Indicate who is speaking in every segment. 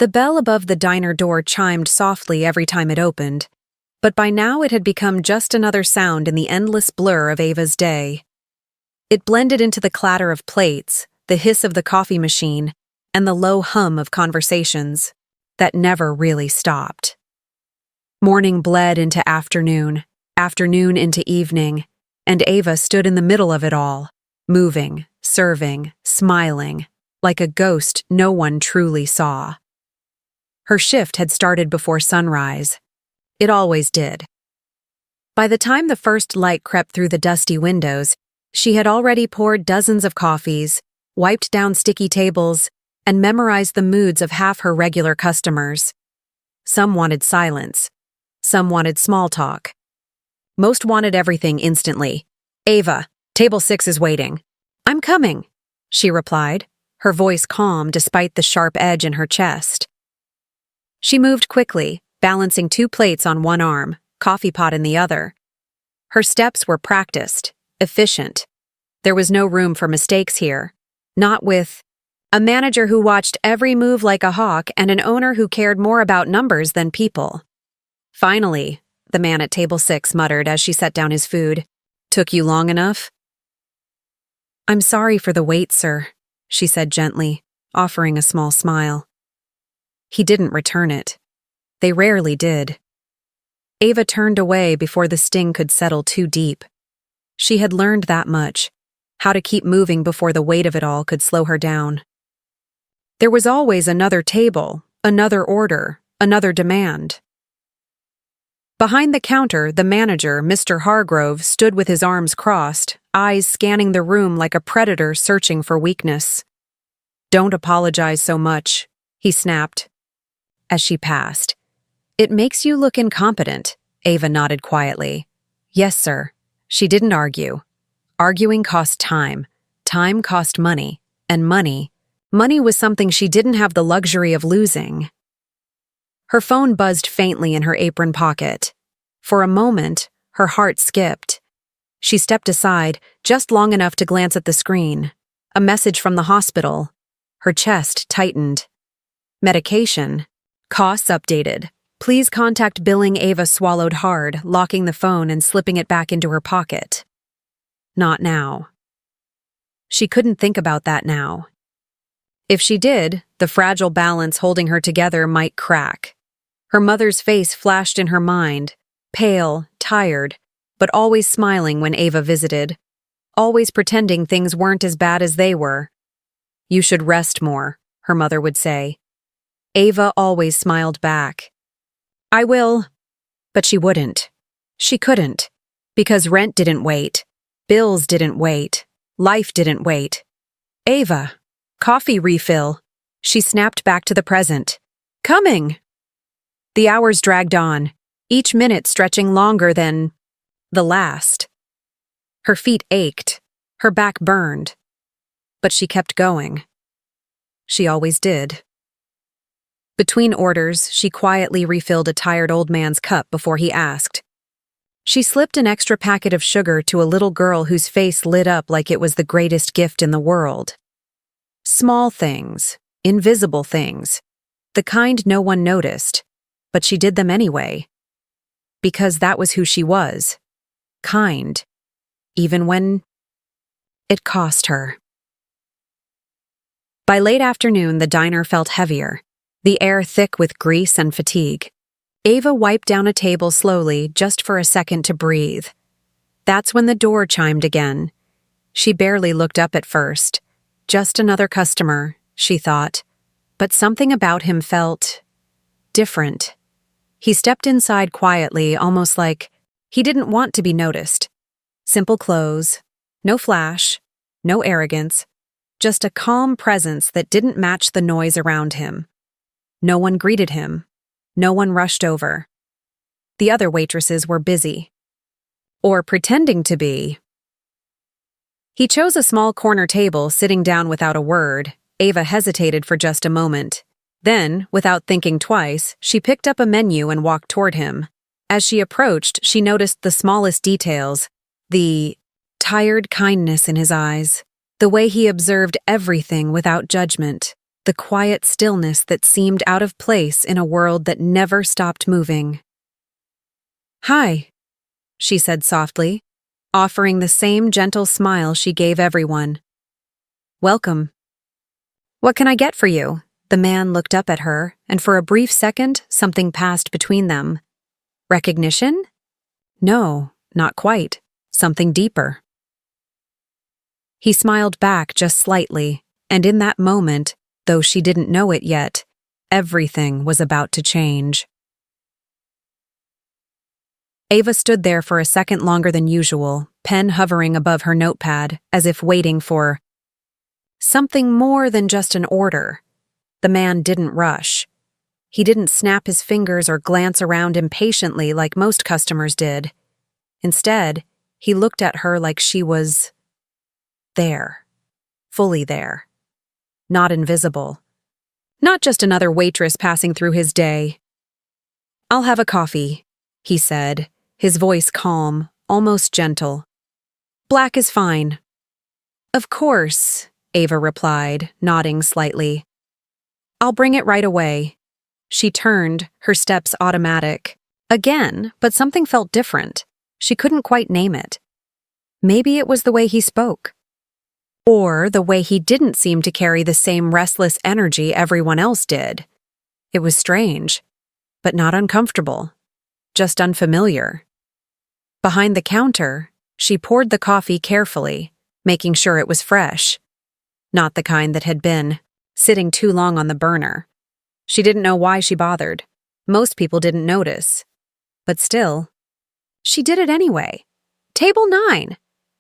Speaker 1: The bell above the diner door chimed softly every time it opened, but by now it had become just another sound in the endless blur of Ava's day. It blended into the clatter of plates, the hiss of the coffee machine, and the low hum of conversations that never really stopped. Morning bled into afternoon, afternoon into evening, and Ava stood in the middle of it all, moving, serving, smiling, like a ghost no one truly saw. Her shift had started before sunrise. It always did. By the time the first light crept through the dusty windows, she had already poured dozens of coffees, wiped down sticky tables, and memorized the moods of half her regular customers. Some wanted silence. Some wanted small talk. Most wanted everything instantly. "Ava, table 6 is waiting." "I'm coming," she replied, her voice calm despite the sharp edge in her chest. She moved quickly, balancing 2 plates on one arm, coffee pot in the other. Her steps were practiced, efficient. There was no room for mistakes here. Not with a manager who watched every move like a hawk and an owner who cared more about numbers than people. "Finally," the man at table 6 muttered as she set down his food. "Took you long enough?" "I'm sorry for the wait, sir," she said gently, offering a small smile. He didn't return it. They rarely did. Ava turned away before the sting could settle too deep. She had learned that much, how to keep moving before the weight of it all could slow her down. There was always another table, another order, another demand. Behind the counter, the manager, Mr. Hargrove, stood with his arms crossed, eyes scanning the room like a predator searching for weakness. "Don't apologize so much," he snapped. As she passed, "It makes you look incompetent," Ava nodded quietly. "Yes, sir." She didn't argue. Arguing cost time. Time cost money. And money was something she didn't have the luxury of losing. Her phone buzzed faintly in her apron pocket. For a moment, her heart skipped. She stepped aside, just long enough to glance at the screen. A message from the hospital. Her chest tightened. Medication. Costs updated. Please contact billing. Ava swallowed hard, locking the phone and slipping it back into her pocket. Not now. She couldn't think about that now. If she did, the fragile balance holding her together might crack. Her mother's face flashed in her mind, pale, tired, but always smiling when Ava visited, always pretending things weren't as bad as they were. "You should rest more," her mother would say. Ava always smiled back. "I will," but she wouldn't. She couldn't, because rent didn't wait, bills didn't wait, life didn't wait. "Ava, coffee refill." She snapped back to the present. "Coming." The hours dragged on, each minute stretching longer than the last. Her feet ached, her back burned, but she kept going. She always did. Between orders, she quietly refilled a tired old man's cup before he asked. She slipped an extra packet of sugar to a little girl whose face lit up like it was the greatest gift in the world. Small things, invisible things, the kind no one noticed, but she did them anyway. Because that was who she was. Kind. Even when it cost her. By late afternoon, the diner felt heavier, the air thick with grease and fatigue. Ava wiped down a table slowly, just for a second to breathe. That's when the door chimed again. She barely looked up at first. Just another customer, she thought. But something about him felt different. He stepped inside quietly, almost like he didn't want to be noticed. Simple clothes, no flash, no arrogance, just a calm presence that didn't match the noise around him. No one greeted him. No one rushed over. The other waitresses were busy. Or pretending to be. He chose a small corner table, sitting down without a word. Ava hesitated for just a moment. Then, without thinking twice, she picked up a menu and walked toward him. As she approached, she noticed the smallest details, the tired kindness in his eyes, the way he observed everything without judgment, the the quiet stillness that seemed out of place in a world that never stopped moving. "Hi," she said softly, offering the same gentle smile she gave everyone. "Welcome." "What can I get for you?" The man looked up at her, and for a brief second, something passed between them. Recognition? No, not quite. Something deeper. He smiled back just slightly, and in that moment, though she didn't know it yet, everything was about to change. Ava stood there for a second longer than usual, pen hovering above her notepad, as if waiting for something more than just an order. The man didn't rush. He didn't snap his fingers or glance around impatiently like most customers did. Instead, he looked at her like she was there, fully there, not invisible, not just another waitress passing through his day. "I'll have a coffee," he said, his voice calm, almost gentle. "Black is fine." "Of course," Ava replied, nodding slightly. "I'll bring it right away." She turned, her steps automatic. Again, but something felt different. She couldn't quite name it. Maybe it was the way he spoke. Or the way he didn't seem to carry the same restless energy everyone else did. It was strange, but not uncomfortable. Just unfamiliar. Behind the counter, she poured the coffee carefully, making sure it was fresh. Not the kind that had been sitting too long on the burner. She didn't know why she bothered. Most people didn't notice. But still, she did it anyway. "Table 9,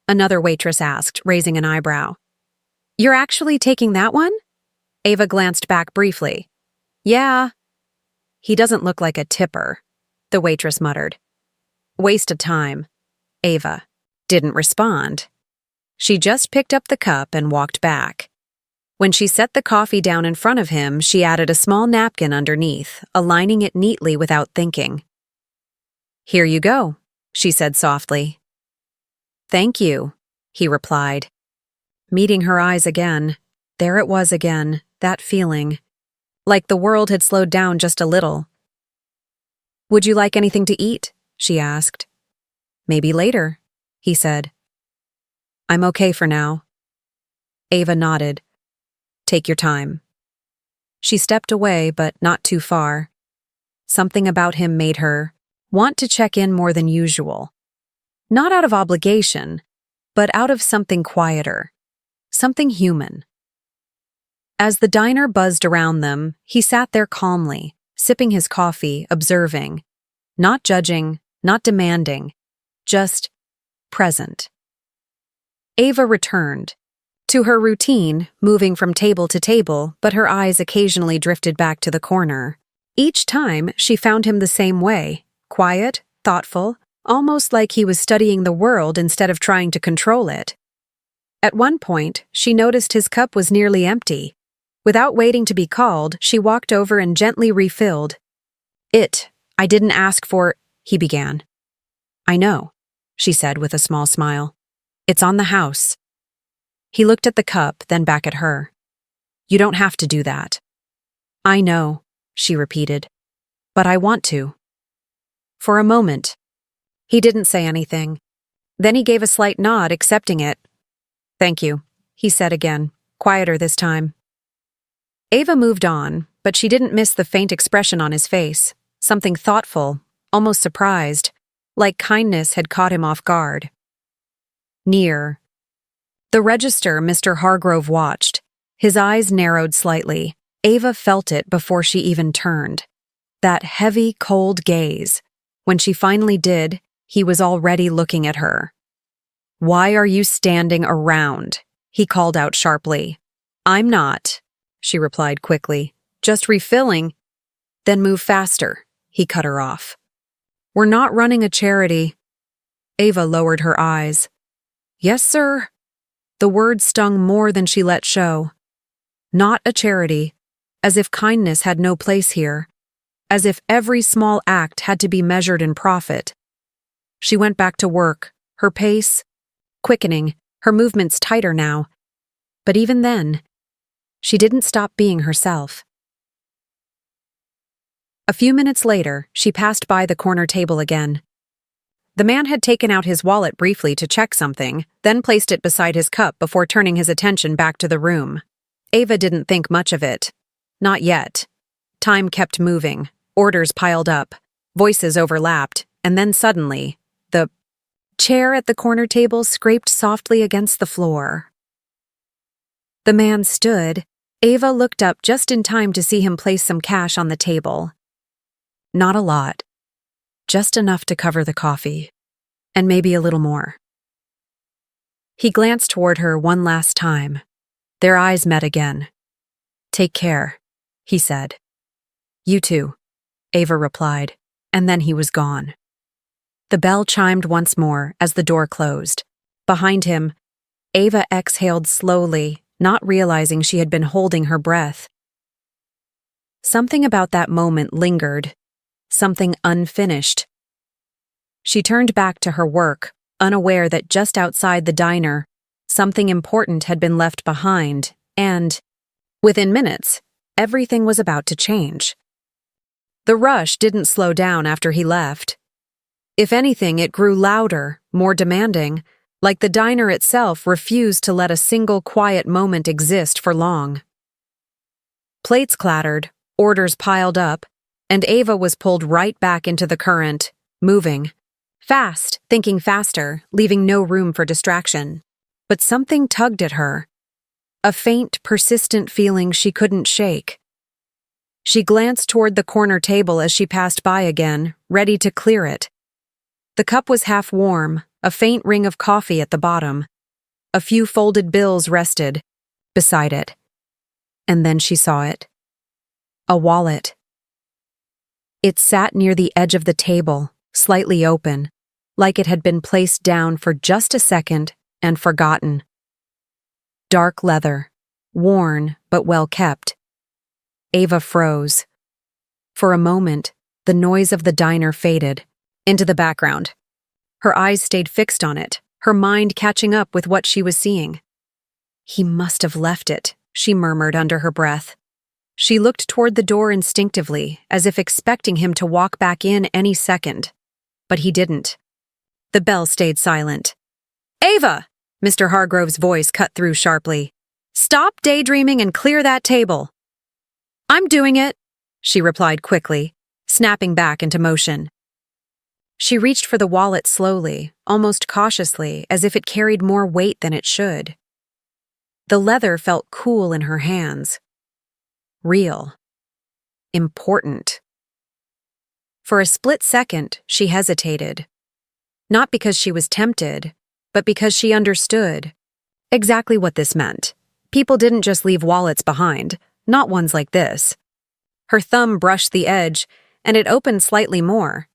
Speaker 1: another waitress asked, raising an eyebrow. "You're actually taking that one?" Ava glanced back briefly. "Yeah." "He doesn't look like a tipper," the waitress muttered. "Waste of time." Ava didn't respond. She just picked up the cup and walked back. When she set the coffee down in front of him, she added a small napkin underneath, aligning it neatly without thinking. "Here you go," she said softly. "Thank you," he replied. Meeting her eyes again, there it was again, that feeling. Like the world had slowed down just a little. "Would you like anything to eat?" she asked. "Maybe later," he said. "I'm okay for now." Ava nodded. "Take your time." She stepped away, but not too far. Something about him made her want to check in more than usual. Not out of obligation, but out of something quieter, something human. As the diner buzzed around them, he sat there calmly, sipping his coffee, observing, not judging, not demanding, just present. Ava returned to her routine, moving from table to table, but her eyes occasionally drifted back to the corner. Each time, she found him the same way, quiet, thoughtful, almost like he was studying the world instead of trying to control it. At one point, she noticed his cup was nearly empty. Without waiting to be called, she walked over and gently refilled. "I didn't ask for," he began. "I know," she said with a small smile. "It's on the house." He looked at the cup, then back at her. "You don't have to do that." "I know," she repeated. "But I want to." For a moment, he didn't say anything. Then he gave a slight nod, accepting it. "Thank you," he said again, quieter this time. Ava moved on, but she didn't miss the faint expression on his face, something thoughtful, almost surprised, like kindness had caught him off guard. Near. The register Mr. Hargrove watched. His eyes narrowed slightly. Ava felt it before she even turned. That heavy, cold gaze. When she finally did, he was already looking at her. "Why are you standing around?" he called out sharply. "I'm not," she replied quickly. "Just refilling." "Then move faster," he cut her off. "We're not running a charity." Ava lowered her eyes. "Yes, sir." The word stung more than she let show. Not a charity, as if kindness had no place here, as if every small act had to be measured in profit. She went back to work, her pace quickening, her movements tighter now. But even then, She didn't stop being herself. A few minutes later, she passed by the corner table again. The man had taken out his wallet briefly to check something, then placed it beside his cup before turning his attention back to the room. Ava didn't think much of it. Not yet. Time kept moving, orders piled up, voices overlapped, and then suddenly, the chair at the corner table scraped softly against the floor. The man stood. Ava looked up just in time to see him place some cash on the table. Not a lot. Just enough to cover the coffee. And maybe a little more. He glanced toward her one last time. Their eyes met again. "Take care," he said. "You too," Ava replied, and then he was gone. The bell chimed once more as the door closed. Behind him, Ava exhaled slowly, not realizing she had been holding her breath. Something about that moment lingered, something unfinished. She turned back to her work, unaware that just outside the diner, something important had been left behind, and, within minutes, everything was about to change. The rush didn't slow down after he left. If anything, it grew louder, more demanding, like the diner itself refused to let a single quiet moment exist for long. Plates clattered, orders piled up, and Ava was pulled right back into the current, moving. Fast, thinking faster, leaving no room for distraction. But something tugged at her. A faint, persistent feeling she couldn't shake. She glanced toward the corner table as she passed by again, ready to clear it. The cup was half warm, a faint ring of coffee at the bottom. A few folded bills rested beside it. And then she saw it. A wallet. It sat near the edge of the table, slightly open, like it had been placed down for just a second and forgotten. Dark leather, worn but well kept. Ava froze. For a moment, the noise of the diner faded into the background. Her eyes stayed fixed on it, her mind catching up with what she was seeing. "He must have left it," she murmured under her breath. She looked toward the door instinctively, as if expecting him to walk back in any second. But he didn't. The bell stayed silent. "Ava!" Mr. Hargrove's voice cut through sharply. "Stop daydreaming and clear that table." "I'm doing it," she replied quickly, snapping back into motion. She reached for the wallet slowly, almost cautiously, as if it carried more weight than it should. The leather felt cool in her hands. Real. Important. For a split second, she hesitated. Not because she was tempted, but because she understood exactly what this meant. People didn't just leave wallets behind, not ones like this. Her thumb brushed the edge, and it opened slightly more.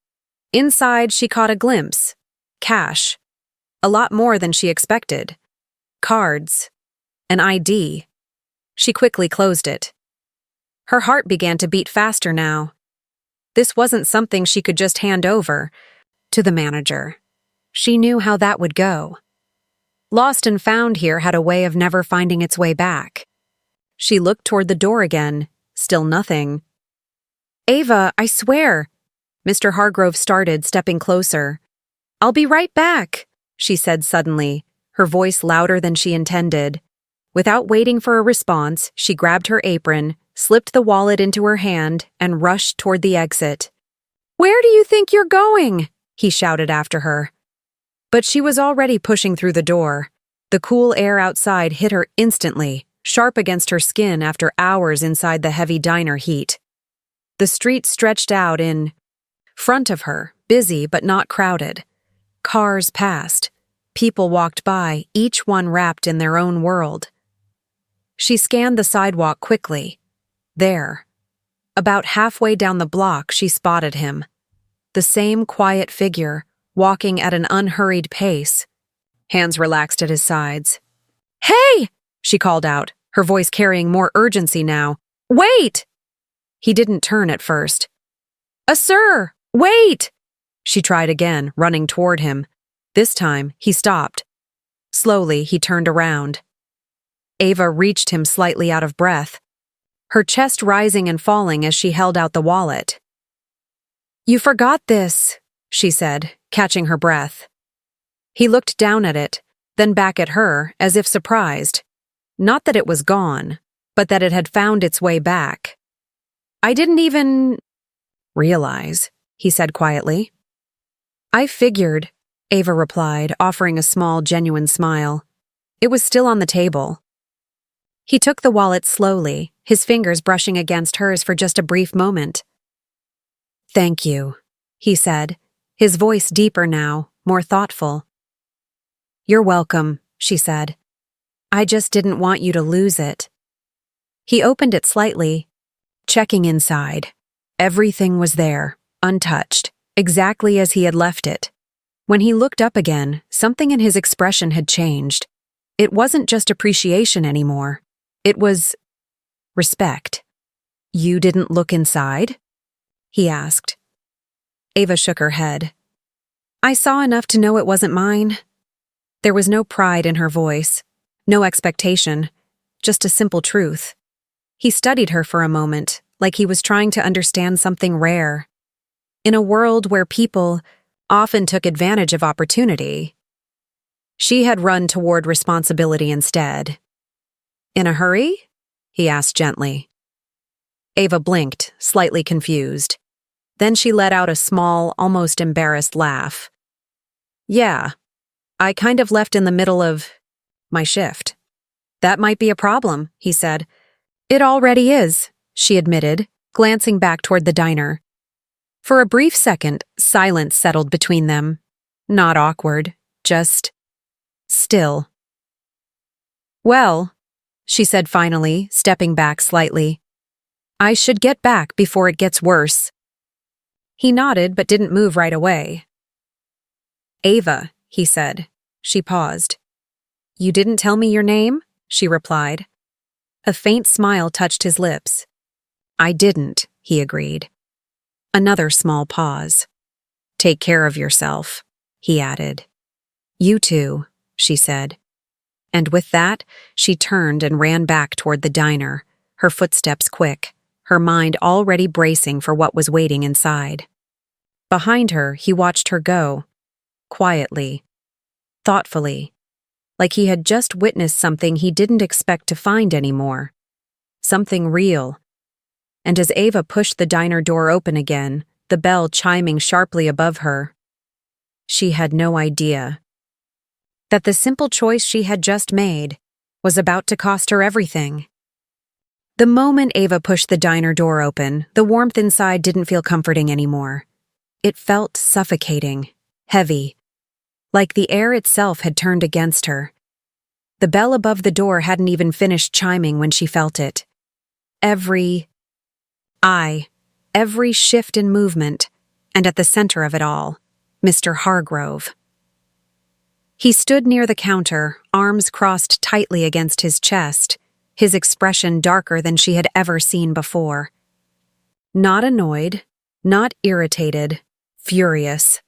Speaker 1: Inside, she caught a glimpse. Cash. A lot more than she expected. Cards. An ID. She quickly closed it. Her heart began to beat faster now. This wasn't something she could just hand over to the manager. She knew how that would go. Lost and found here had a way of never finding its way back. She looked toward the door again, still nothing. "Ava, I swear," Mr. Hargrove started, stepping closer. "I'll be right back," she said suddenly, her voice louder than she intended. Without waiting for a response, she grabbed her apron, slipped the wallet into her hand, and rushed toward the exit. "Where do you think you're going?" he shouted after her. But she was already pushing through the door. The cool air outside hit her instantly, sharp against her skin after hours inside the heavy diner heat. The street stretched out in front of her, busy but not crowded. Cars passed. People walked by, each one wrapped in their own world. She scanned the sidewalk quickly. There. About halfway down the block, she spotted him. The same quiet figure, walking at an unhurried pace. Hands relaxed at his sides. "Hey!" she called out, her voice carrying more urgency now. "Wait!" He didn't turn at first. Sir, wait!" She tried again, running toward him. This time, he stopped. Slowly, he turned around. Ava reached him slightly out of breath, her chest rising and falling as she held out the wallet. "You forgot this," she said, catching her breath. He looked down at it, then back at her, as if surprised. Not that it was gone, but that it had found its way back. "I didn't even realize," he said quietly. "I figured," Ava replied, offering a small, genuine smile. It was still on the table. He took the wallet slowly, his fingers brushing against hers for just a brief moment. "Thank you," he said, his voice deeper now, more thoughtful. "You're welcome," she said. "I just didn't want you to lose it." He opened it slightly, checking inside. Everything was there, untouched, exactly as he had left it. When he looked up again, something in his expression had changed. It wasn't just appreciation anymore. It was respect. "You didn't look inside?" he asked. Ava shook her head. "I saw enough to know it wasn't mine." There was no pride in her voice, no expectation, just a simple truth. He studied her for a moment, like he was trying to understand something rare. In a world where people often took advantage of opportunity, she had run toward responsibility instead. "In a hurry?" he asked gently. Ava blinked, slightly confused. Then she let out a small, almost embarrassed laugh. "Yeah, I kind of left in the middle of my shift." "That might be a problem," he said. "It already is," she admitted, glancing back toward the diner. For a brief second, silence settled between them. Not awkward, just still. "Well," she said finally, stepping back slightly, "I should get back before it gets worse." He nodded but didn't move right away. "Ava," he said. She paused. "You didn't tell me your name?" she replied. A faint smile touched his lips. "I didn't," he agreed. Another small pause. "Take care of yourself," he added. "You too," she said. And with that, she turned and ran back toward the diner, her footsteps quick, her mind already bracing for what was waiting inside. Behind her, he watched her go, quietly, thoughtfully, like he had just witnessed something he didn't expect to find anymore. Something real. And as Ava pushed the diner door open again, the bell chiming sharply above her, she had no idea that the simple choice she had just made was about to cost her everything. The moment Ava pushed the diner door open, the warmth inside didn't feel comforting anymore. It felt suffocating, heavy, like the air itself had turned against her. The bell above the door hadn't even finished chiming when she felt it. Every shift in movement, and at the center of it all, Mr. Hargrove. He stood near the counter, arms crossed tightly against his chest, his expression darker than she had ever seen before. Not annoyed, not irritated, furious.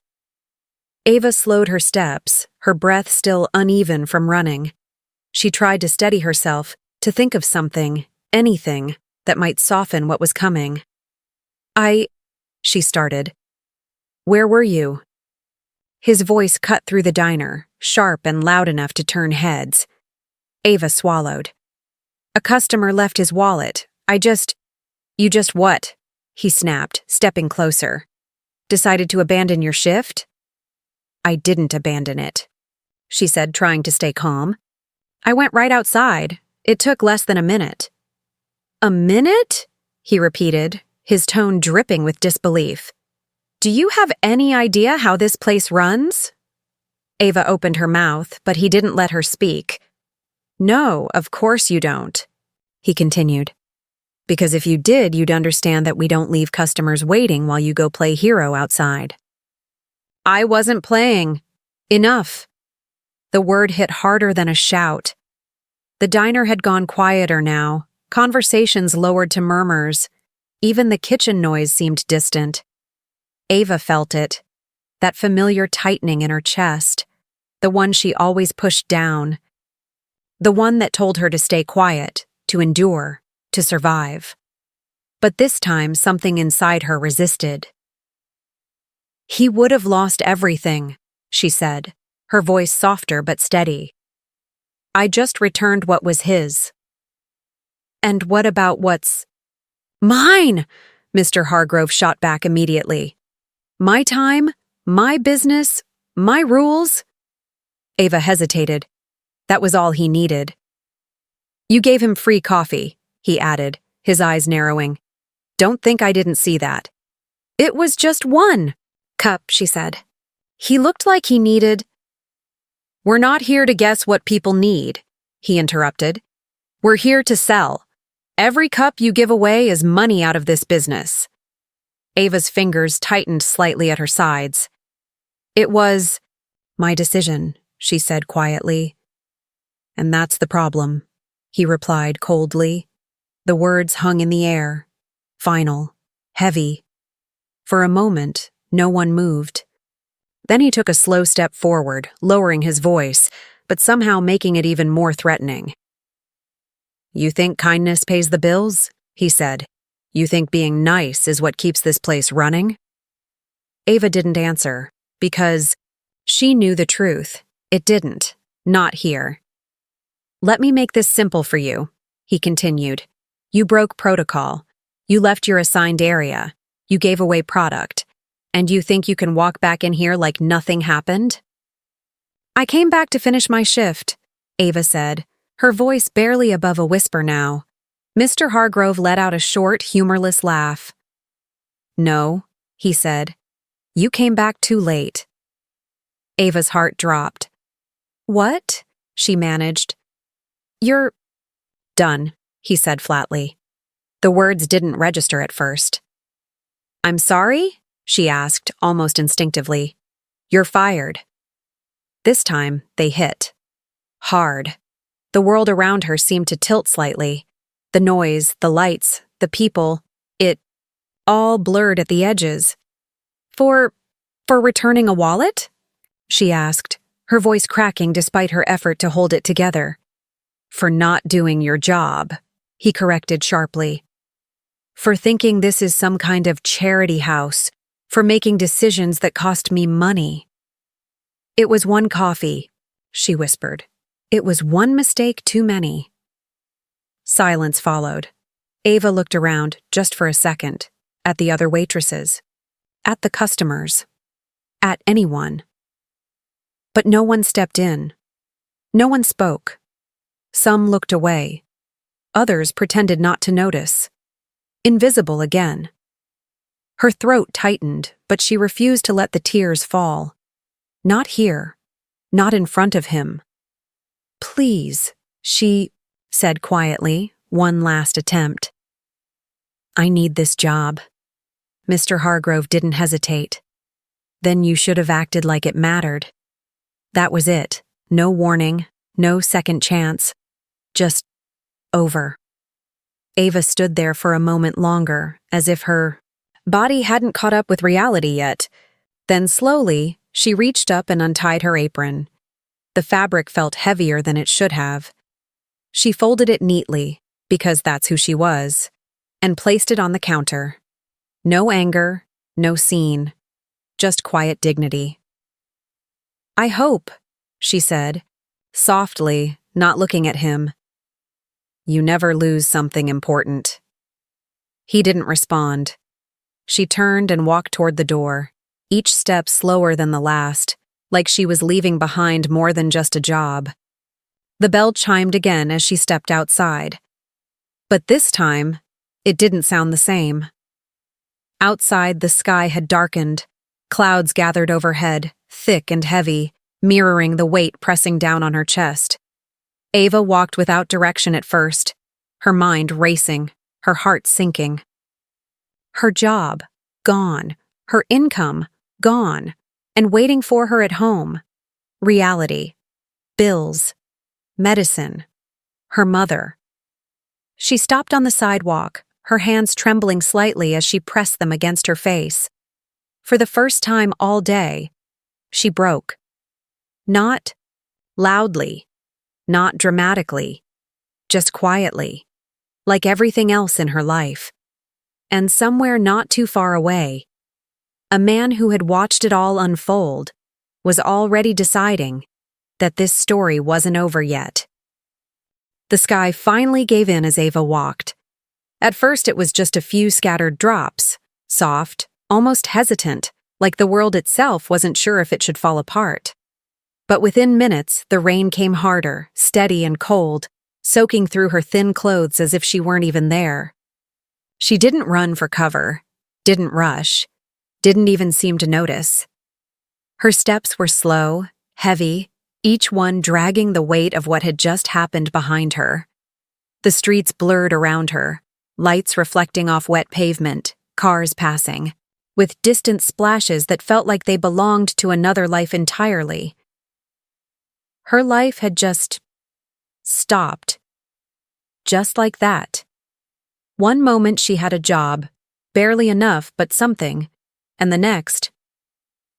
Speaker 1: Ava slowed her steps, her breath still uneven from running. She tried to steady herself, to think of something, anything, that might soften what was coming. She started. "Where were you?" His voice cut through the diner, sharp and loud enough to turn heads. Ava swallowed. "A customer left his wallet. You just what?" he snapped, stepping closer. "Decided to abandon your shift?" "I didn't abandon it," she said, trying to stay calm. "I went right outside. It took less than a minute." "A minute?" he repeated, his tone dripping with disbelief. "Do you have any idea how this place runs?" Ava opened her mouth, but he didn't let her speak. "No, of course you don't," he continued. "Because if you did, you'd understand that we don't leave customers waiting while you go play hero outside." "I wasn't playing. Enough." The word hit harder than a shout. The diner had gone quieter now, conversations lowered to murmurs. Even the kitchen noise seemed distant. Ava felt it, that familiar tightening in her chest, the one she always pushed down. The one that told her to stay quiet, to endure, to survive. But this time, something inside her resisted. "He would have lost everything," she said, her voice softer but steady. "I just returned what was his." "And what about what's mine?" Mr. Hargrove shot back immediately. "My time? My business? My rules?" Ava hesitated. That was all he needed. "You gave him free coffee," he added, his eyes narrowing. "Don't think I didn't see that." "It was just one cup," she said. "He looked like he needed—" "We're not here to guess what people need," he interrupted. "We're here to sell. Every cup you give away is money out of this business." Ava's fingers tightened slightly at her sides. "It was my decision," she said quietly. "And that's the problem," he replied coldly. The words hung in the air, final, heavy. For a moment, no one moved. Then he took a slow step forward, lowering his voice, but somehow making it even more threatening. "You think kindness pays the bills?" he said. "You think being nice is what keeps this place running?" Ava didn't answer, because she knew the truth. It didn't. Not here. "Let me make this simple for you," he continued. "You broke protocol. You left your assigned area. You gave away product. And you think you can walk back in here like nothing happened?" "I came back to finish my shift," Ava said, her voice barely above a whisper now. Mr. Hargrove let out a short, humorless laugh. "No," he said. "You came back too late." Ava's heart dropped. "What?" she managed. "You're done," he said flatly. The words didn't register at first. "I'm sorry?" she asked, almost instinctively. "You're fired." This time, they hit. Hard. The world around her seemed to tilt slightly. The noise, the lights, the people, it all blurred at the edges. For returning a wallet?" she asked, her voice cracking despite her effort to hold it together. "For not doing your job," he corrected sharply. "For thinking this is some kind of charity house, for making decisions that cost me money." "It was one coffee," she whispered. "It was one mistake too many." Silence followed. Ava looked around, just for a second, at the other waitresses, at the customers, at anyone. But no one stepped in. No one spoke. Some looked away. Others pretended not to notice. Invisible again. Her throat tightened, but she refused to let the tears fall. Not here. Not in front of him. "Please," she said quietly, one last attempt. "I need this job." Mr. Hargrove didn't hesitate. "Then you should have acted like it mattered." That was it. No warning, no second chance. Just over. Ava stood there for a moment longer, as if her body hadn't caught up with reality yet. Then slowly, she reached up and untied her apron. The fabric felt heavier than it should have. She folded it neatly, because that's who she was, and placed it on the counter. No anger, no scene, just quiet dignity. "I hope," she said, softly, not looking at him. "You never lose something important." He didn't respond. She turned and walked toward the door, each step slower than the last, like she was leaving behind more than just a job. The bell chimed again as she stepped outside. But this time, it didn't sound the same. Outside, the sky had darkened. Clouds gathered overhead, thick and heavy, mirroring the weight pressing down on her chest. Ava walked without direction at first, her mind racing, her heart sinking. Her job, gone. Her income, gone. And waiting for her at home. Reality. Bills. Medicine. Her mother. She stopped on the sidewalk, her hands trembling slightly as she pressed them against her face. For the first time all day, she broke. Not loudly, not dramatically, just quietly, like everything else in her life. And somewhere not too far away, a man who had watched it all unfold was already deciding that this story wasn't over yet. The sky finally gave in as Ava walked. At first it was just a few scattered drops, soft, almost hesitant, like the world itself wasn't sure if it should fall apart. But within minutes, the rain came harder, steady and cold, soaking through her thin clothes as if she weren't even there. She didn't run for cover, didn't rush, didn't even seem to notice. Her steps were slow, heavy, each one dragging the weight of what had just happened behind her. The streets blurred around her, lights reflecting off wet pavement, cars passing, with distant splashes that felt like they belonged to another life entirely. Her life had just stopped. Just like that. One moment she had a job, barely enough, but something, and the next,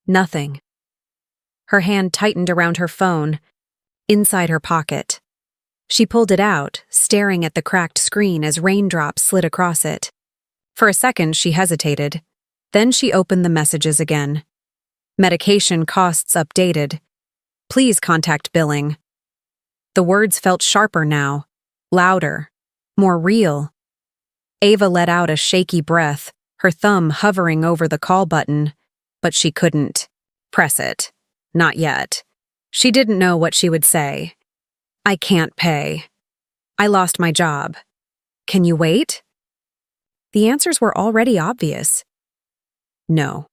Speaker 1: nothing. Her hand tightened around her phone, inside her pocket. She pulled it out, staring at the cracked screen as raindrops slid across it. For a second, she hesitated. Then she opened the messages again. Medication costs updated. Please contact billing. The words felt sharper now, louder, more real. Ava let out a shaky breath, her thumb hovering over the call button, but she couldn't press it. Not yet. She didn't know what she would say. I can't pay. I lost my job. Can you wait? The answers were already obvious. No.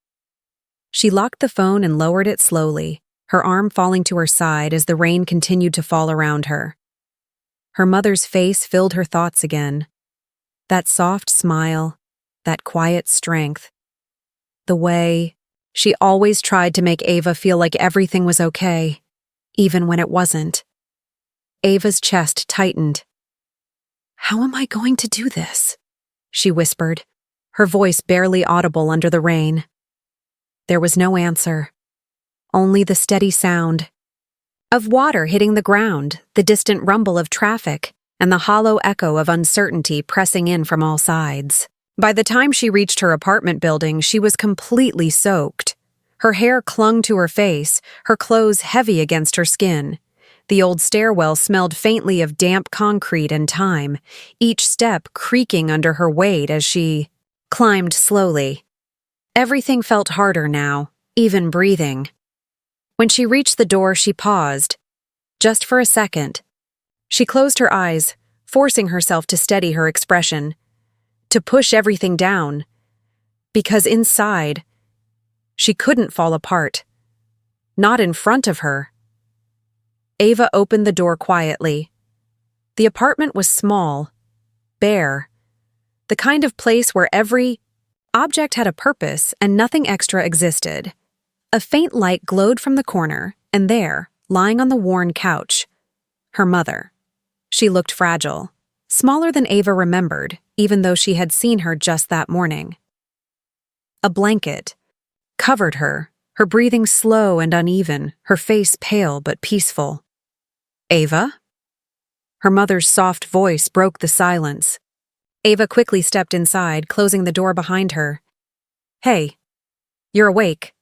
Speaker 1: She locked the phone and lowered it slowly, her arm falling to her side as the rain continued to fall around her. Her mother's face filled her thoughts again. That soft smile, that quiet strength. The way she always tried to make Ava feel like everything was okay, even when it wasn't. Ava's chest tightened. How am I going to do this? She whispered, her voice barely audible under the rain. There was no answer. Only the steady sound of water hitting the ground, the distant rumble of traffic, and the hollow echo of uncertainty pressing in from all sides. By the time she reached her apartment building, she was completely soaked. Her hair clung to her face, her clothes heavy against her skin. The old stairwell smelled faintly of damp concrete and time, each step creaking under her weight as she climbed slowly. Everything felt harder now, even breathing. When she reached the door, she paused. Just for a second. She closed her eyes, forcing herself to steady her expression, to push everything down, because inside, she couldn't fall apart. Not in front of her. Ava opened the door quietly. The apartment was small, bare, the kind of place where every object had a purpose and nothing extra existed. A faint light glowed from the corner, and there, lying on the worn couch, her mother. She looked fragile, smaller than Ava remembered, even though she had seen her just that morning. A blanket covered her, her breathing slow and uneven, her face pale but peaceful. Ava? Her mother's soft voice broke the silence. Ava quickly stepped inside, closing the door behind her. Hey, you're awake.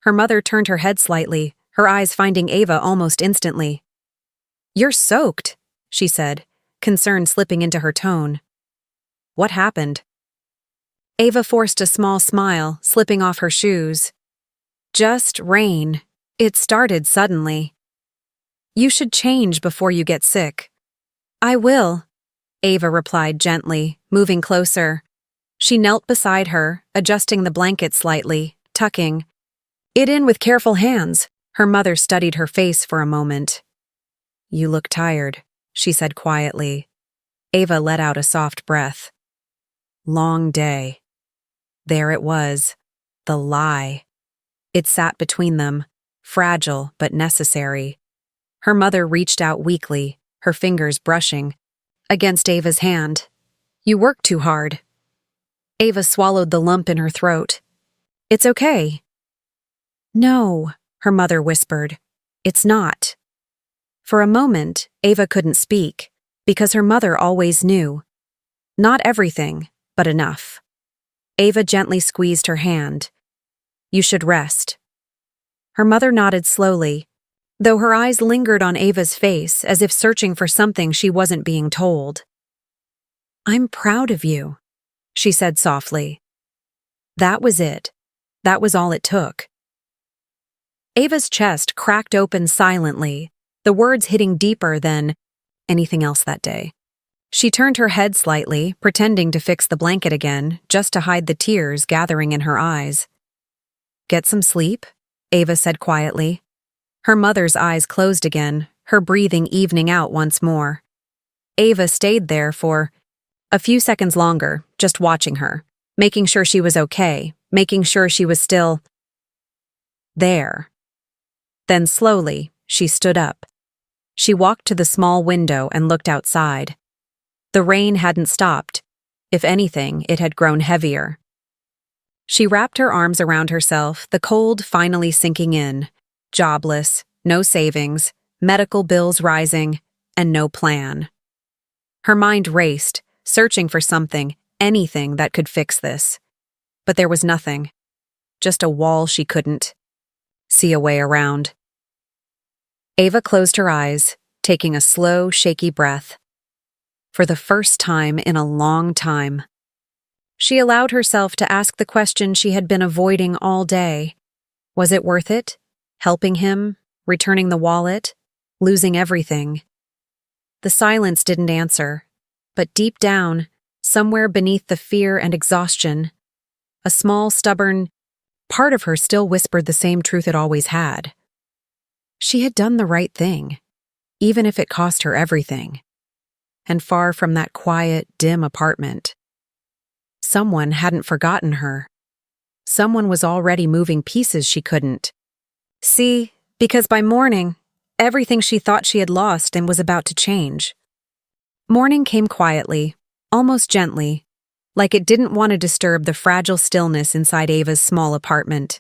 Speaker 1: Her mother turned her head slightly, her eyes finding Ava almost instantly. You're soaked, she said, concern slipping into her tone. What happened? Ava forced a small smile, slipping off her shoes. Just rain. It started suddenly. You should change before you get sick. I will, Ava replied gently, moving closer. She knelt beside her, adjusting the blanket slightly, tucking it in with careful hands. Her mother studied her face for a moment. You look tired, she said quietly. Ava let out a soft breath. Long day. There it was, the lie. It sat between them, fragile but necessary. Her mother reached out weakly, her fingers brushing against Ava's hand. You work too hard. Ava swallowed the lump in her throat. It's okay. No, her mother whispered. It's not. For a moment, Ava couldn't speak, because her mother always knew. Not everything, but enough. Ava gently squeezed her hand. You should rest. Her mother nodded slowly, though her eyes lingered on Ava's face as if searching for something she wasn't being told. I'm proud of you, she said softly. That was it. That was all it took. Ava's chest cracked open silently, the words hitting deeper than anything else that day. She turned her head slightly, pretending to fix the blanket again, just to hide the tears gathering in her eyes. Get some sleep, Ava said quietly. Her mother's eyes closed again, her breathing evening out once more. Ava stayed there for a few seconds longer, just watching her, making sure she was okay, making sure she was still there. Then slowly, she stood up. She walked to the small window and looked outside. The rain hadn't stopped. If anything, it had grown heavier. She wrapped her arms around herself, the cold finally sinking in. Jobless, no savings, medical bills rising, and no plan. Her mind raced, searching for something, anything that could fix this. But there was nothing. Just a wall she couldn't see a way around. Ava closed her eyes, taking a slow, shaky breath. For the first time in a long time, she allowed herself to ask the question she had been avoiding all day. Was it worth it? Helping him? Returning the wallet? Losing everything? The silence didn't answer, but deep down, somewhere beneath the fear and exhaustion, a small, stubborn part of her still whispered the same truth it always had. She had done the right thing, even if it cost her everything. And far from that quiet, dim apartment, someone hadn't forgotten her. Someone was already moving pieces she couldn't see, because by morning, everything she thought she had lost and was about to change. Morning came quietly, almost gently, like it didn't want to disturb the fragile stillness inside Ava's small apartment.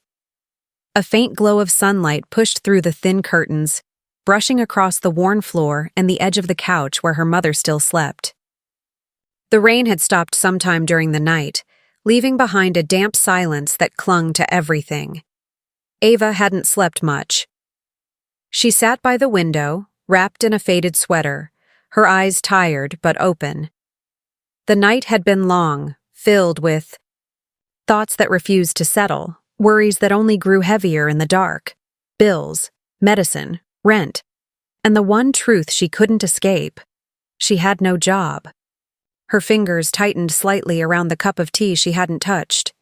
Speaker 1: A faint glow of sunlight pushed through the thin curtains, brushing across the worn floor and the edge of the couch where her mother still slept. The rain had stopped sometime during the night, leaving behind a damp silence that clung to everything. Ava hadn't slept much. She sat by the window, wrapped in a faded sweater, her eyes tired but open. The night had been long, filled with thoughts that refused to settle, worries that only grew heavier in the dark, bills, medicine, rent, and the one truth she couldn't escape: she had no job. Her fingers tightened slightly around the cup of tea she hadn't touched.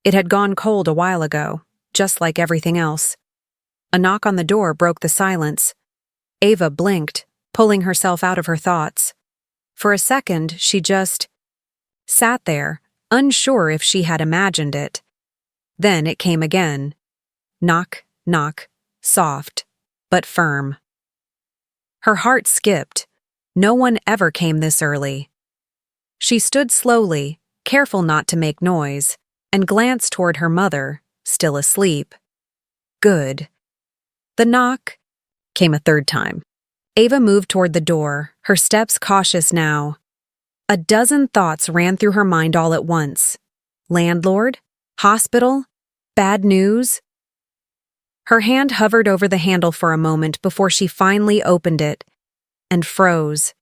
Speaker 1: It had gone cold a while ago, just like everything else. A knock on the door broke the silence. Ava blinked, pulling herself out of her thoughts. For a second, she just sat there, unsure if she had imagined it. Then it came again. Knock, knock, soft, but firm. Her heart skipped. No one ever came this early. She stood slowly, careful not to make noise, and glanced toward her mother, still asleep. Good. The knock came a third time. Ava moved toward the door, her steps cautious now. A dozen thoughts ran through her mind all at once. Landlord? Hospital? Bad news? Her hand hovered over the handle for a moment before she finally opened it and froze.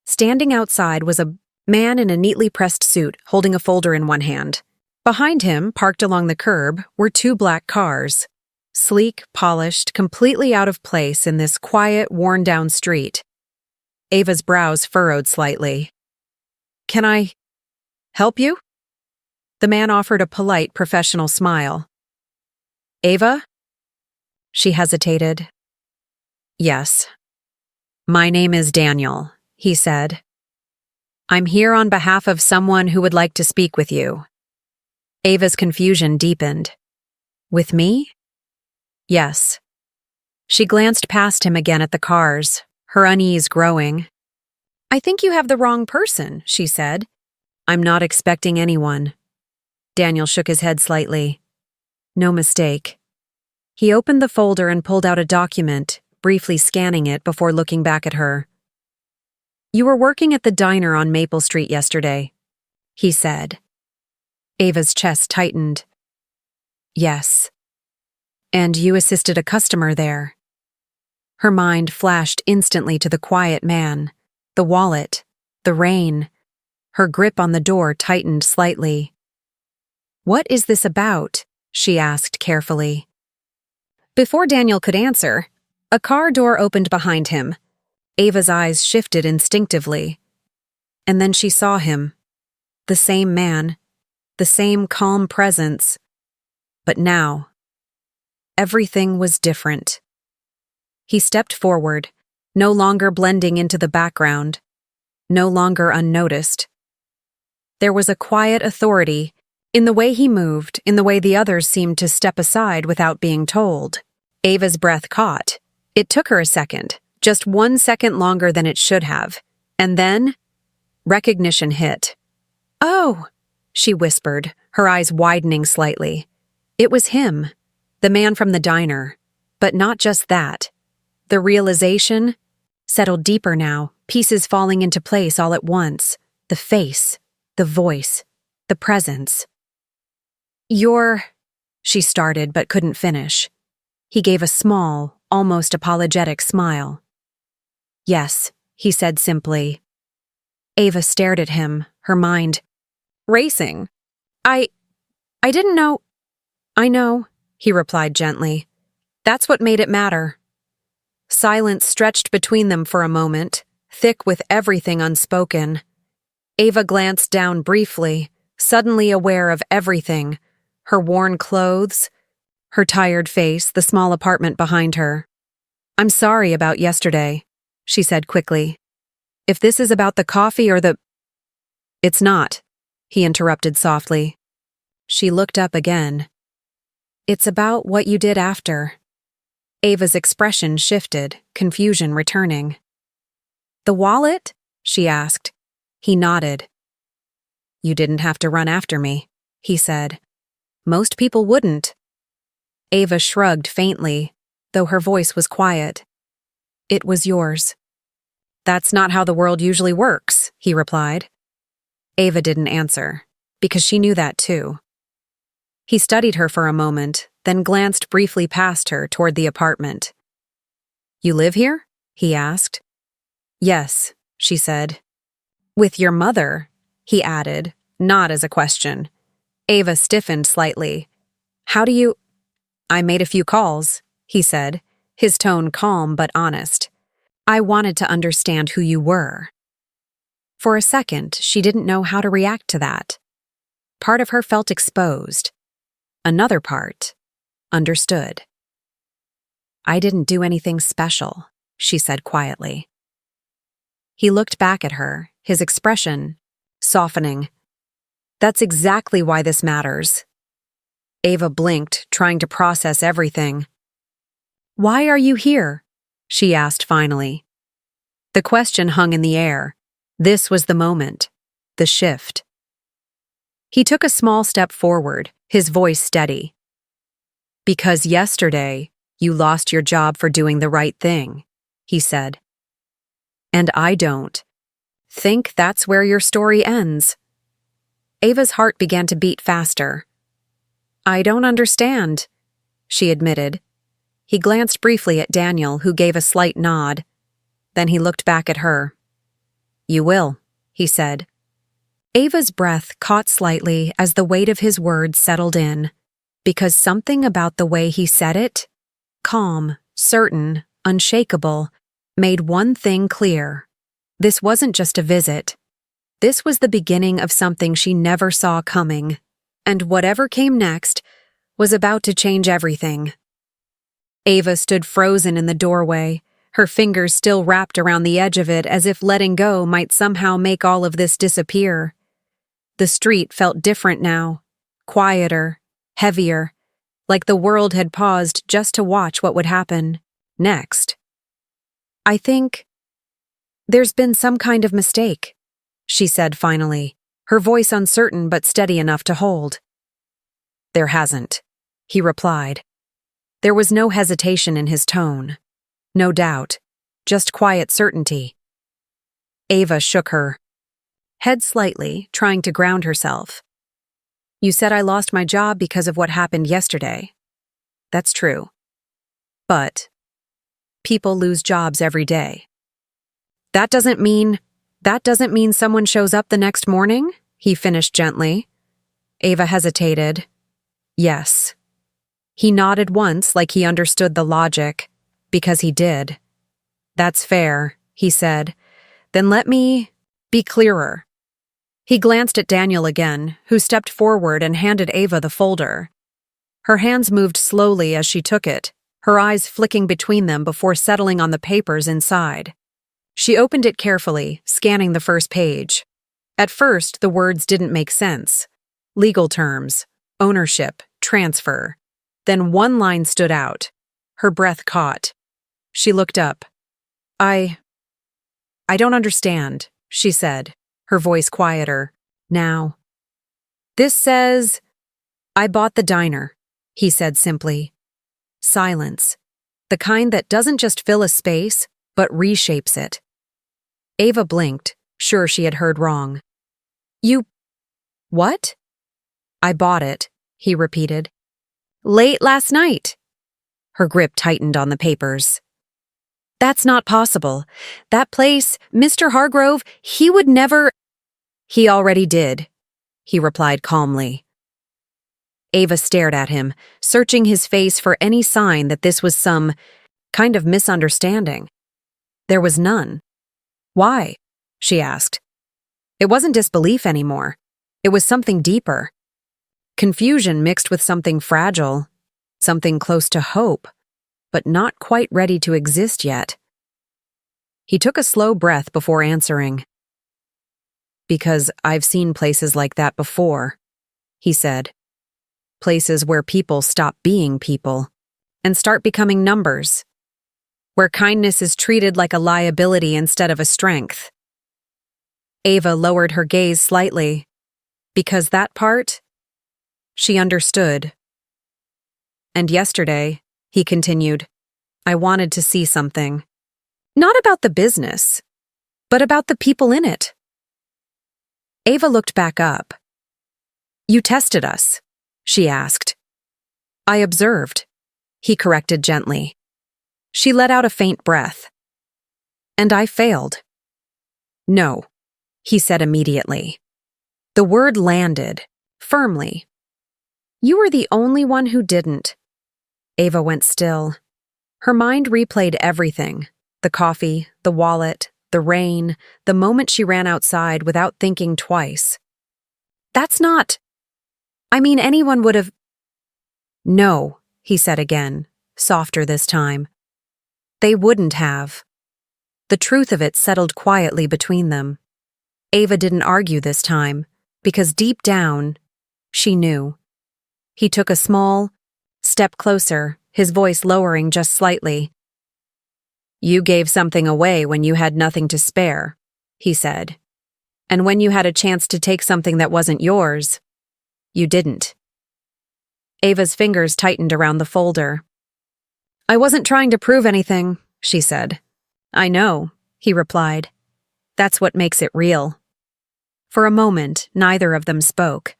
Speaker 1: Standing outside was a man in a neatly pressed suit holding a folder in one hand. Behind him, parked along the curb, were two black cars. Sleek, polished, completely out of place in this quiet, worn-down street. Ava's brows furrowed slightly. Can I help you? The man offered a polite, professional smile. Ava? She hesitated. Yes. My name is Daniel, he said. I'm here on behalf of someone who would like to speak with you. Ava's confusion deepened. With me? Yes. She glanced past him again at the cars, her unease growing. I think you have the wrong person, she said. I'm not expecting anyone. Daniel shook his head slightly. No mistake. He opened the folder and pulled out a document, briefly scanning it before looking back at her. "You were working at the diner on Maple Street yesterday," he said. Ava's chest tightened. "Yes. And you assisted a customer there." Her mind flashed instantly to the quiet man, the wallet, the rain. Her grip on the door tightened slightly. "What is this about?" she asked carefully. Before Daniel could answer, a car door opened behind him. Ava's eyes shifted instinctively. And then she saw him. The same man. The same calm presence. But now, everything was different. He stepped forward, no longer blending into the background, no longer unnoticed. There was a quiet authority in the way he moved, in the way the others seemed to step aside without being told. Ava's breath caught. It took her a second, just 1 second longer than it should have. And then, recognition hit. "Oh," she whispered, her eyes widening slightly. It was him, the man from the diner. But not just that. The realization settled deeper now, pieces falling into place all at once. The face, the voice, the presence. "You're—" she started but couldn't finish. He gave a small, almost apologetic smile. "Yes," he said simply. Ava stared at him, her mind racing. I didn't know." "I know," he replied gently. "That's what made it matter." Silence stretched between them for a moment, thick with everything unspoken. Ava glanced down briefly, suddenly aware of everything: her worn clothes, her tired face, the small apartment behind her. "I'm sorry about yesterday," she said quickly. "If this is about the coffee or the—" "It's not," he interrupted softly. She looked up again. "It's about what you did after." Ava's expression shifted, confusion returning. "The wallet?" she asked. He nodded. "You didn't have to run after me," he said. "Most people wouldn't." Ava shrugged faintly, though her voice was quiet. "It was yours." "That's not how the world usually works," he replied. Ava didn't answer, because she knew that too. He studied her for a moment, then glanced briefly past her toward the apartment. "You live here?" he asked. "Yes," she said. "With your mother?" he added, not as a question. Ava stiffened slightly. "How do you—" "I made a few calls," he said, his tone calm but honest. "I wanted to understand who you were." For a second, she didn't know how to react to that. Part of her felt exposed. Another part understood. "I didn't do anything special," she said quietly. He looked back at her, his expression softening. "That's exactly why this matters." Ava blinked, trying to process everything. "Why are you here?" she asked finally. The question hung in the air. This was the moment, the shift. He took a small step forward, his voice steady. "Because yesterday, you lost your job for doing the right thing," he said. "And I don't think that's where your story ends." Ava's heart began to beat faster. "I don't understand," she admitted. He glanced briefly at Daniel, who gave a slight nod. Then he looked back at her. "You will," he said. Ava's breath caught slightly as the weight of his words settled in, because something about the way he said it, calm, certain, unshakable, made one thing clear. This wasn't just a visit. This was the beginning of something she never saw coming, and whatever came next was about to change everything. Ava stood frozen in the doorway, her fingers still wrapped around the edge of it as if letting go might somehow make all of this disappear. The street felt different now, quieter, heavier, like the world had paused just to watch what would happen next. "I think there's been some kind of mistake," she said finally, her voice uncertain but steady enough to hold. "There hasn't," he replied. There was no hesitation in his tone. No doubt. Just quiet certainty. Ava shook her head slightly, trying to ground herself. You said I lost my job because of what happened yesterday. That's true. But people lose jobs every day. That doesn't mean someone shows up the next morning? He finished gently. Ava hesitated. Yes. He nodded once like he understood the logic, because he did. That's fair, he said. Then let me be clearer. He glanced at Daniel again, who stepped forward and handed Ava the folder. Her hands moved slowly as she took it, her eyes flicking between them before settling on the papers inside. She opened it carefully, scanning the first page. At first, the words didn't make sense. Legal terms, ownership, transfer. Then one line stood out. Her breath caught. She looked up. I don't understand, she said, her voice quieter. Now. This says, I bought the diner, he said simply. Silence. The kind that doesn't just fill a space, but reshapes it. Ava blinked, sure she had heard wrong. You... what? I bought it, he repeated. Late last night. Her grip tightened on the papers. That's not possible. That place, Mr. Hargrove, he would never... He already did, he replied calmly. Ava stared at him, searching his face for any sign that this was some kind of misunderstanding. There was none. Why? She asked. It wasn't disbelief anymore. It was something deeper. Confusion mixed with something fragile, something close to hope, but not quite ready to exist yet. He took a slow breath before answering. Because I've seen places like that before, he said. Places where people stop being people and start becoming numbers. Where kindness is treated like a liability instead of a strength. Ava lowered her gaze slightly. Because that part, she understood. And yesterday, he continued, I wanted to see something. Not about the business, but about the people in it. Ava looked back up. You tested us, she asked. I observed, he corrected gently. She let out a faint breath. And I failed. No, he said immediately. The word landed, firmly. You were the only one who didn't. Ava went still. Her mind replayed everything. The coffee, the wallet, the rain, the moment she ran outside without thinking twice. That's not... I mean, anyone would have... No, he said again, softer this time. They wouldn't have. The truth of it settled quietly between them. Ava didn't argue this time, because deep down, she knew. He took a small step closer, his voice lowering just slightly. You gave something away when you had nothing to spare, he said. And when you had a chance to take something that wasn't yours, you didn't. Ava's fingers tightened around the folder. I wasn't trying to prove anything, she said. I know, he replied. That's what makes it real. For a moment, neither of them spoke.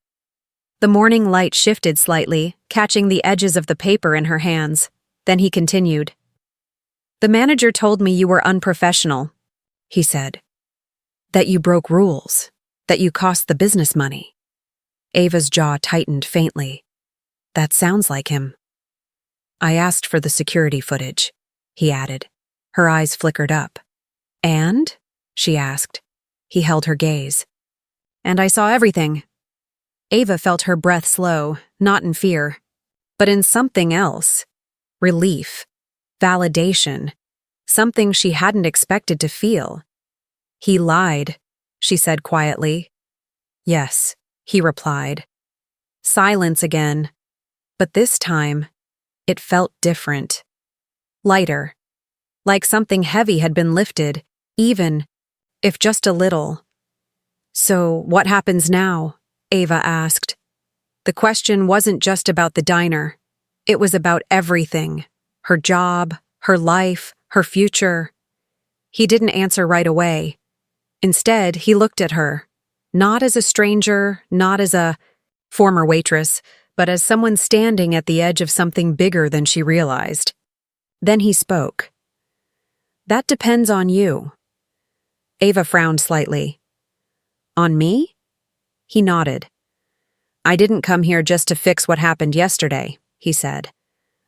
Speaker 1: The morning light shifted slightly, catching the edges of the paper in her hands. Then he continued. The manager told me you were unprofessional, he said. That you broke rules, that you cost the business money. Ava's jaw tightened faintly. That sounds like him. I asked for the security footage, he added. Her eyes flickered up. And? She asked. He held her gaze. And I saw everything. Ava felt her breath slow, not in fear, but in something else. Relief. Validation. Something she hadn't expected to feel. He lied, she said quietly. Yes, he replied. Silence again. But this time, it felt different. Lighter. Like something heavy had been lifted, even if just a little. So, what happens now? Ava asked. The question wasn't just about the diner. It was about everything. Her job, her life, her future. He didn't answer right away. Instead, he looked at her, not as a stranger, not as a former waitress, but as someone standing at the edge of something bigger than she realized. Then he spoke. "That depends on you." Ava frowned slightly. "On me?" He nodded. "I didn't come here just to fix what happened yesterday," he said.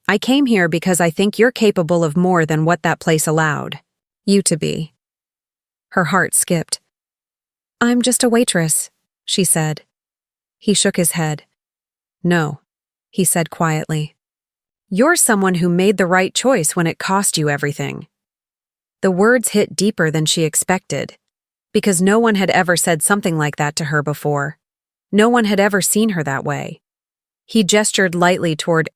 Speaker 1: "I came here because I think you're capable of more than what that place allowed you to be." Her heart skipped. "I'm just a waitress," she said. He shook his head. "No," he said quietly. "You're someone who made the right choice when it cost you everything." The words hit deeper than she expected, because no one had ever said something like that to her before. No one had ever seen her that way. He gestured lightly toward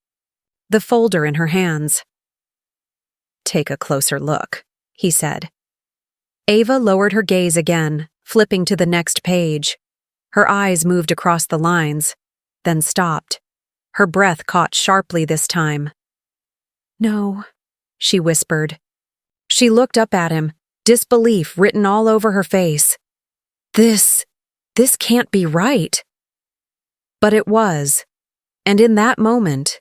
Speaker 1: the folder in her hands. "Take a closer look," he said. Ava lowered her gaze again, flipping to the next page. Her eyes moved across the lines, then stopped. Her breath caught sharply this time. "No," she whispered. She looked up at him, disbelief written all over her face. This can't be right." But it was, and in that moment,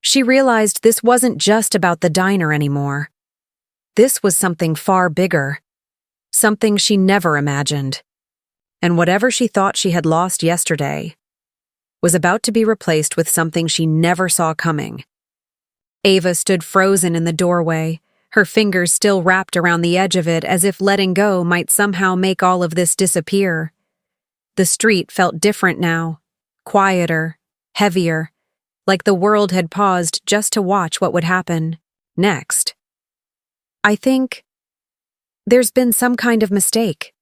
Speaker 1: she realized this wasn't just about the diner anymore. This was something far bigger, something she never imagined. And whatever she thought she had lost yesterday was about to be replaced with something she never saw coming. Ava stood frozen in the doorway, her fingers still wrapped around the edge of it as if letting go might somehow make all of this disappear. The street felt different now, quieter, heavier, like the world had paused just to watch what would happen next. "I think there's been some kind of mistake,"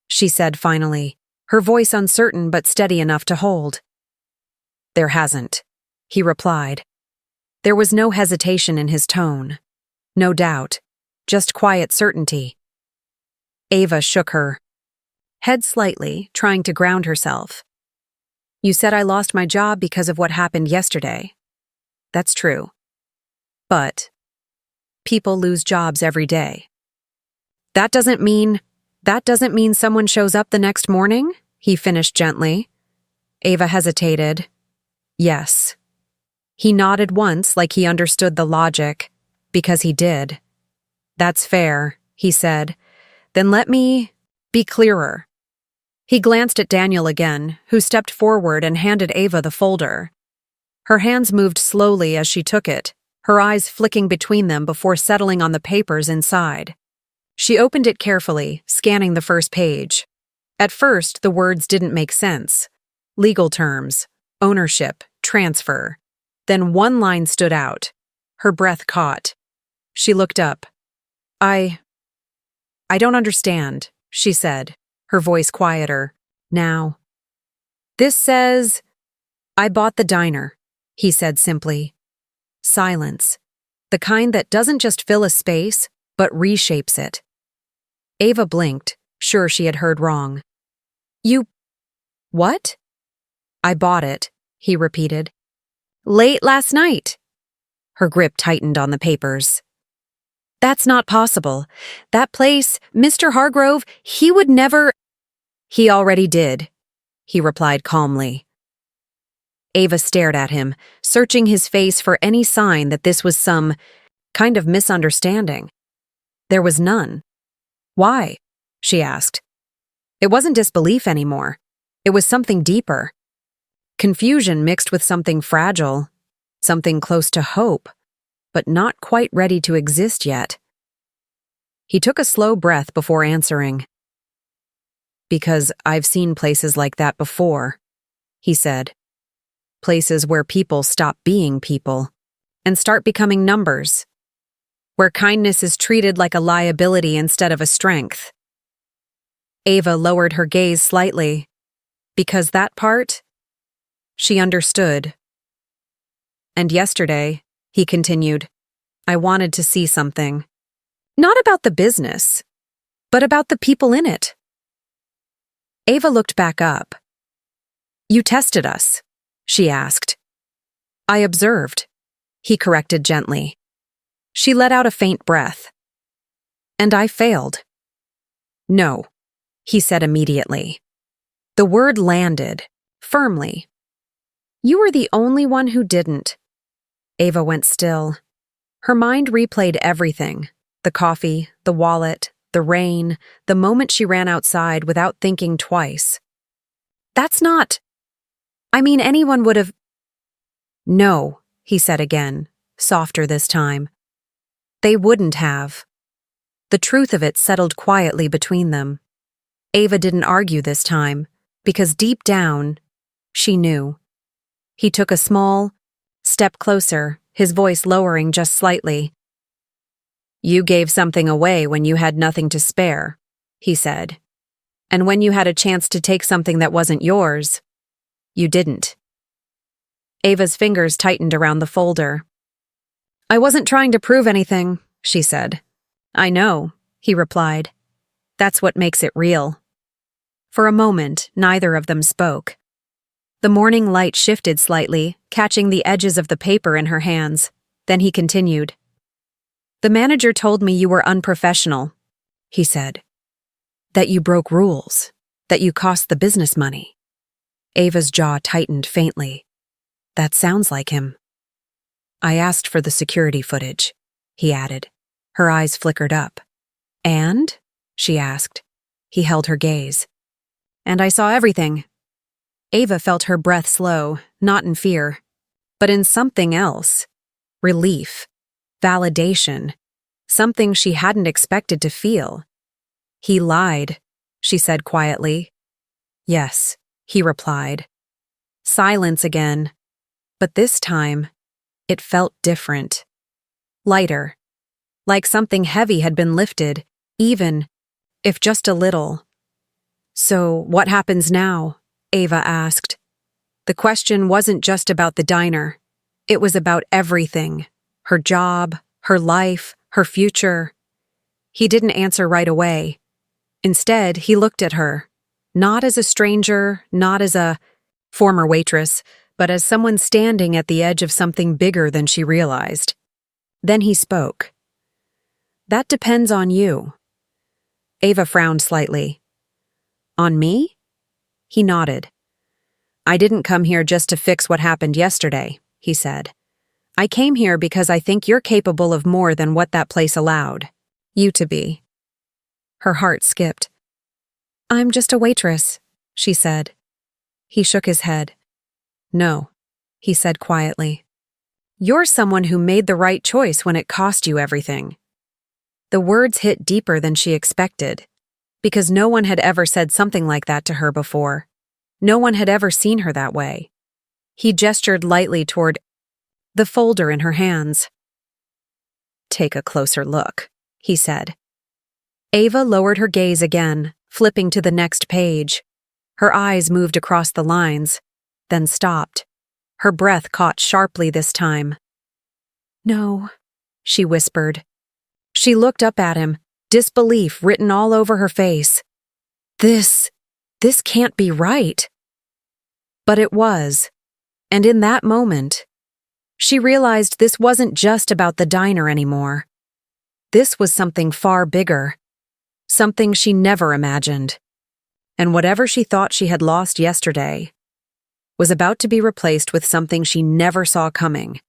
Speaker 1: she said finally, her voice uncertain but steady enough to hold. "There hasn't," he replied. There was no hesitation in his tone. No doubt, just quiet certainty. Ava shook her head slightly, trying to ground herself. "You said I lost my job because of what happened yesterday. That's true. But people lose jobs every day. That doesn't mean someone shows up the next morning?" he finished gently. Ava hesitated. "Yes." He nodded once like he understood the logic, because he did. "That's fair," he said. "Then let me be clearer." He glanced at Daniel again, who stepped forward and handed Ava the folder. Her hands moved slowly as she took it, her eyes flicking between them before settling on the papers inside. She opened it carefully, scanning the first page. At first, the words didn't make sense. Legal terms, ownership, transfer. Then one line stood out. Her breath caught. She looked up. I don't understand," she said, her voice quieter. "Now." "This says, I bought the diner," he said simply. Silence. The kind that doesn't just fill a space, but reshapes it. Ava blinked, sure she had heard wrong. "You... what?" "I bought it," he repeated. "Late last night." Her grip tightened on the papers. "That's not possible. That place, Mr. Hargrove, he would never—" "He already did," he replied calmly. Ava stared at him, searching his face for any sign that this was some kind of misunderstanding. There was none. "Why?" she asked. It wasn't disbelief anymore. It was something deeper. Confusion mixed with something fragile, something close to hope, but not quite ready to exist yet. He took a slow breath before answering. "Because I've seen places like that before," he said. "Places where people stop being people and start becoming numbers. Where kindness is treated like a liability instead of a strength." Ava lowered her gaze slightly. Because that part, she understood. "And yesterday," he continued, "I wanted to see something. Not about the business, but about the people in it." Ava looked back up. "You tested us," she asked. "I observed," he corrected gently. She let out a faint breath. And I failed. No, he said immediately. The word landed, firmly. You were the only one who didn't. Ava went still. Her mind replayed everything: the coffee, the wallet, the rain, the moment she ran outside without thinking twice. That's not... I mean, anyone would have... No, he said again, softer this time. They wouldn't have. The truth of it settled quietly between them. Ava didn't argue this time, because deep down, she knew. He took a small step closer, his voice lowering just slightly. You gave something away when you had nothing to spare, he said. And when you had a chance to take something that wasn't yours, you didn't. Ava's fingers tightened around the folder. I wasn't trying to prove anything, she said. I know, he replied. That's what makes it real. For a moment, neither of them spoke. The morning light shifted slightly, catching the edges of the paper in her hands. Then he continued. The manager told me you were unprofessional, he said. That you broke rules, that you cost the business money. Ava's jaw tightened faintly. That sounds like him. I asked for the security footage, he added. Her eyes flickered up. And? She asked. He held her gaze. And I saw everything. Ava felt her breath slow, not in fear, but in something else. Relief. Validation. Something she hadn't expected to feel. He lied, she said quietly. Yes, he replied. Silence again. But this time, it felt different. Lighter. Like something heavy had been lifted, even if just a little. So, what happens now? Ava asked. The question wasn't just about the diner. It was about everything. Her job, her life, her future. He didn't answer right away. Instead, he looked at her, not as a stranger, not as a former waitress, but as someone standing at the edge of something bigger than she realized. Then he spoke. That depends on you. Ava frowned slightly. On me? He nodded. I didn't come here just to fix what happened yesterday, he said. I came here because I think you're capable of more than what that place allowed you to be. Her heart skipped. I'm just a waitress, she said. He shook his head. No, he said quietly. You're someone who made the right choice when it cost you everything. The words hit deeper than she expected, because no one had ever said something like that to her before. No one had ever seen her that way. He gestured lightly toward the folder in her hands. Take a closer look, he said. Ava lowered her gaze again, flipping to the next page. Her eyes moved across the lines, then stopped. Her breath caught sharply this time. No, she whispered. She looked up at him, disbelief written all over her face. This can't be right. But it was, and in that moment, she realized this wasn't just about the diner anymore. This was something far bigger, something she never imagined. And whatever she thought she had lost yesterday was about to be replaced with something she never saw coming.